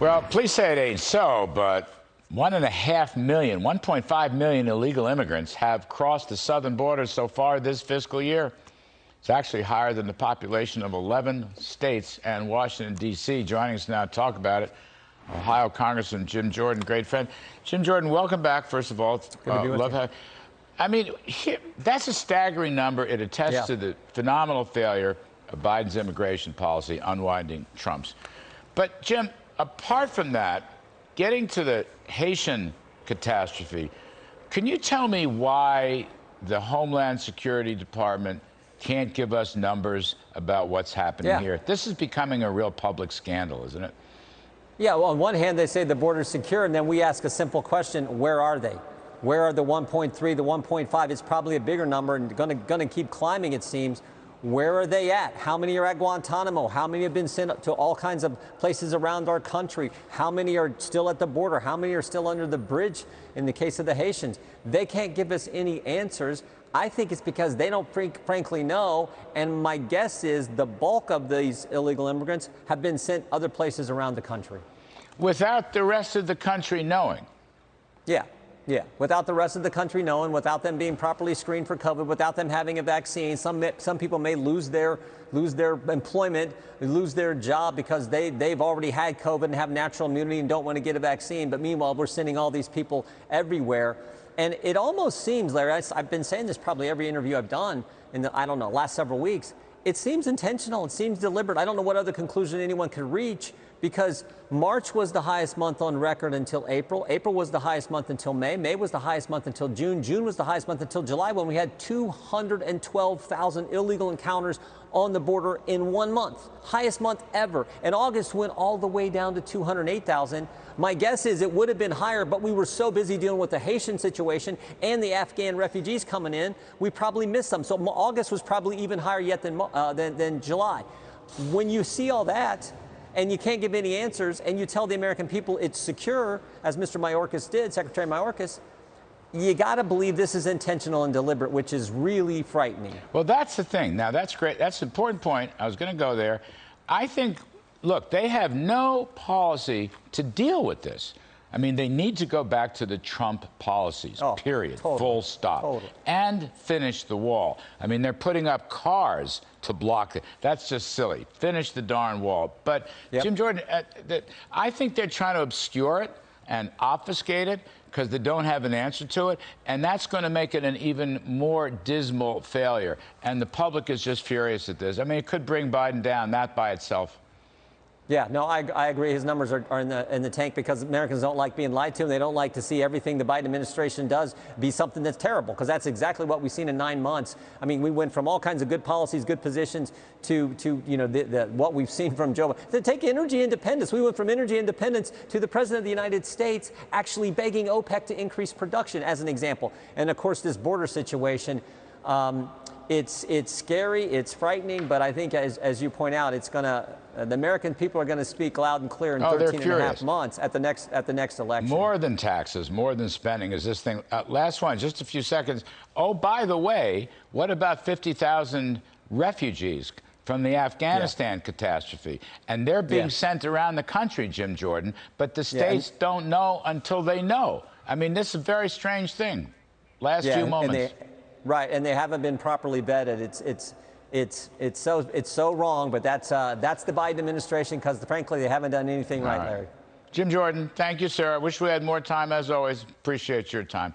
Well, please say it ain't so, but 1.5 million, 1.5 million illegal immigrants have crossed the southern border so far this fiscal year. It's actually higher than the population of 11 states and Washington, D.C. Joining us now to talk about it, Ohio Congressman Jim Jordan, great friend. Jim Jordan, welcome back, first of all. Good to be with you. I mean, that's a staggering number. It attests to the phenomenal failure of Biden's immigration policy, unwinding Trump's. But, Jim, apart from that, getting to the Haitian catastrophe, can you tell me why the Homeland Security Department can't give us numbers about what's happening here? This is becoming a real public scandal, isn't it? Yeah, well, on one hand, they say the border's secure, and then we ask a simple question, where are they? Where are the 1.3, the 1.5? It's probably a bigger number and going to keep climbing, it seems. Where are they at? How many are at Guantanamo? How many have been sent to all kinds of places around our country? How many are still at the border? How many are still under the bridge in the case of the Haitians? They can't give us any answers. I think it's because they don't frankly know, and my guess is the bulk of these illegal immigrants have been sent other places around the country. Without the rest of the country knowing? Yeah, without the rest of the country knowing, without them being properly screened for COVID, without them having a vaccine. Some people may lose their employment, lose their job because they've already had COVID and have natural immunity and don't want to get a vaccine. But meanwhile, we're sending all these people everywhere. And it almost seems, Larry, I've been saying this probably every interview I've done in the, last several weeks. It seems intentional. It seems deliberate. I don't know what other conclusion anyone could reach, because March was the highest month on record until April. April was the highest month until May. May was the highest month until June. June was the highest month until July, when we had 212,000 illegal encounters on the border in 1 month. Highest month ever. And August went all the way down to 208,000. My guess is it would have been higher, but we were so busy dealing with the Haitian situation and the Afghan refugees coming in, we probably missed some. So August was probably even higher yet than July. When you see all that, and you can't give any answers, and you tell the American people it's secure, as Mr. Mayorkas did, Secretary Mayorkas, you got to believe this is intentional and deliberate, which is really frightening. Well, that's the thing. Now, that's great. That's an important point. I was going to go there. I think, look, they have no policy to deal with this. I mean, they need to go back to the Trump policies, period, full stop, and finish the wall. I mean, they're putting up cars to block it. That's just silly. Finish the darn wall. But, Jim Jordan, I think they're trying to obscure it and obfuscate it because they don't have an answer to it, and that's going to make it an even more dismal failure. And the public is just furious at this. I mean, it could bring Biden down, that by itself. Yeah, no, I agree. His numbers are in the tank because Americans don't like being lied to, and they don't like to see everything the Biden administration does be something that's terrible, because that's exactly what we've seen in 9 months. I mean, we went from all kinds of good policies, good positions to what we've seen from Joe Biden. To take energy independence, we went from energy independence to the president of the United States actually begging OPEC to increase production, as an example. And of course, this border situation. It's scary, it's frightening, but I think, as you point out, it's going to, the American people are going to speak loud and clear in 13 and a half months at the next election. More than taxes, more than spending is this thing. Last one, just a few seconds. Oh, by the way, what about 50,000 refugees from the Afghanistan catastrophe? And they're being sent around the country, Jim Jordan, but the states don't know until they know. I mean, this is a very strange thing. Last few moments. Right, and they haven't been properly vetted. It's so wrong, but that's the Biden administration, because frankly they haven't done anything right, Larry. Jim Jordan, thank you, sir. I wish we had more time, as always. Appreciate your time.